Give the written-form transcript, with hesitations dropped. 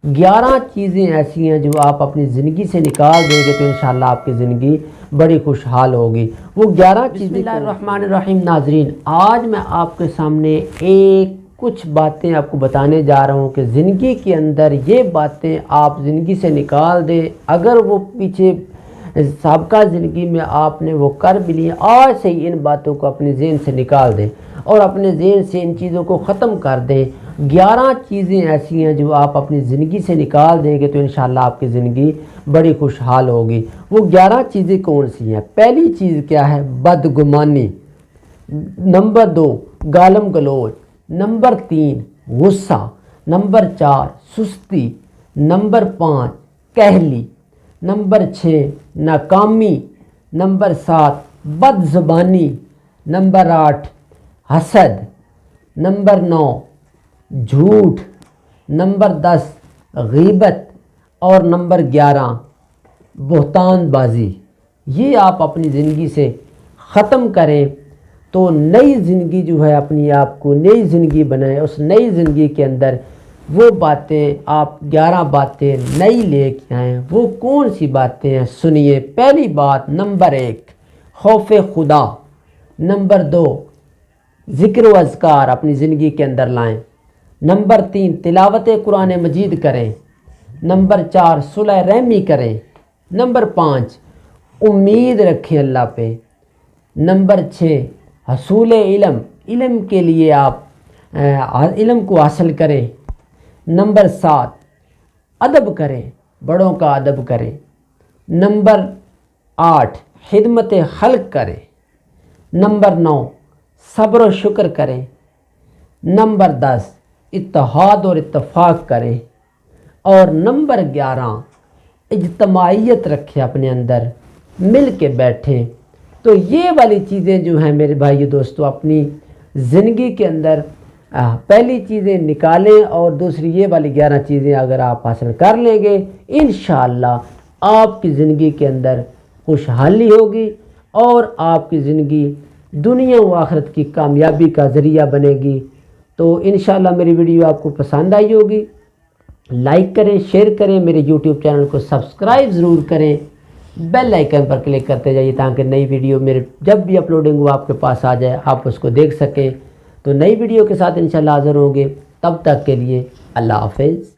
11 چیزیں ایسی ہیں جو آپ اپنی زندگی سے نکال دیں گے تو انشاءاللہ آپ کی زندگی بڑی خوشحال ہوگی۔ وہ 11 چیزیں۔ بسم اللہ الرحمن الرحیم۔ ناظرین، آج میں آپ کے سامنے کچھ باتیں آپ کو بتانے جا رہا ہوں کہ زندگی کے اندر یہ باتیں آپ زندگی سے نکال دیں۔ اگر وہ پیچھے سابقہ زندگی میں آپ نے وہ کر بھی لی، آج سے ہی ان باتوں کو اپنے ذہن سے نکال دیں اور اپنے ذہن سے ان چیزوں کو ختم کر دیں۔ 11 چیزیں ایسی ہیں جو آپ اپنی زندگی سے نکال دیں گے تو انشاءاللہ آپ کی زندگی بڑی خوشحال ہوگی۔ وہ 11 چیزیں کون سی ہیں؟ پہلی چیز کیا ہے؟ بدگمانی۔ نمبر 2 گالم گلوچ۔ نمبر 3 غصہ۔ نمبر 4 سستی۔ نمبر 5 کہلی۔ نمبر 6 ناکامی۔ نمبر 7 بد زبانی۔ نمبر 8 حسد۔ نمبر 9 جھوٹ۔ نمبر 10 غیبت۔ اور نمبر 11 بہتان بازی۔ یہ آپ اپنی زندگی سے ختم کریں تو نئی زندگی جو ہے اپنی آپ کو نئی زندگی بنائیں۔ اس نئی زندگی کے اندر وہ باتیں آپ 11 باتیں نئی لے کے آئیں۔ وہ کون سی باتیں ہیں؟ سنیے۔ پہلی بات، نمبر 1 خوف خدا۔ نمبر 2 ذکر و اذکار اپنی زندگی کے اندر لائیں۔ نمبر 3 تلاوت قرآن مجید کریں۔ نمبر 4 صلح رحمی کریں۔ نمبر 5 امید رکھیں اللہ پہ۔ نمبر 6 حصول علم، علم کے لیے آپ علم کو حاصل کریں۔ نمبر 7 ادب کریں، بڑوں کا ادب کریں۔ نمبر 8 خدمت خلق کریں۔ نمبر 9 صبر و شکر کریں۔ نمبر 10 اتحاد اور اتفاق کریں۔ اور نمبر 11 اجتماعیت رکھیں، اپنے اندر مل کے بیٹھیں۔ تو یہ والی چیزیں جو ہیں میرے بھائی دوستو اپنی زندگی کے اندر پہلی چیزیں نکالیں اور دوسری یہ والی 11 چیزیں اگر آپ حاصل کر لیں گے انشاءاللہ آپ کی زندگی کے اندر خوشحالی ہوگی اور آپ کی زندگی دنیا و آخرت کی کامیابی کا ذریعہ بنے گی۔ تو انشاءاللہ میری ویڈیو آپ کو پسند آئی ہوگی۔ لائک کریں، شیئر کریں، میرے یوٹیوب چینل کو سبسکرائب ضرور کریں، بیل آئیکن پر کلک کرتے جائیے تاکہ نئی ویڈیو میرے جب بھی اپلوڈنگ وہ آپ کے پاس آ جائے آپ اس کو دیکھ سکیں۔ تو نئی ویڈیو کے ساتھ انشاءاللہ حاضر ہوں گے، تب تک کے لیے اللہ حافظ۔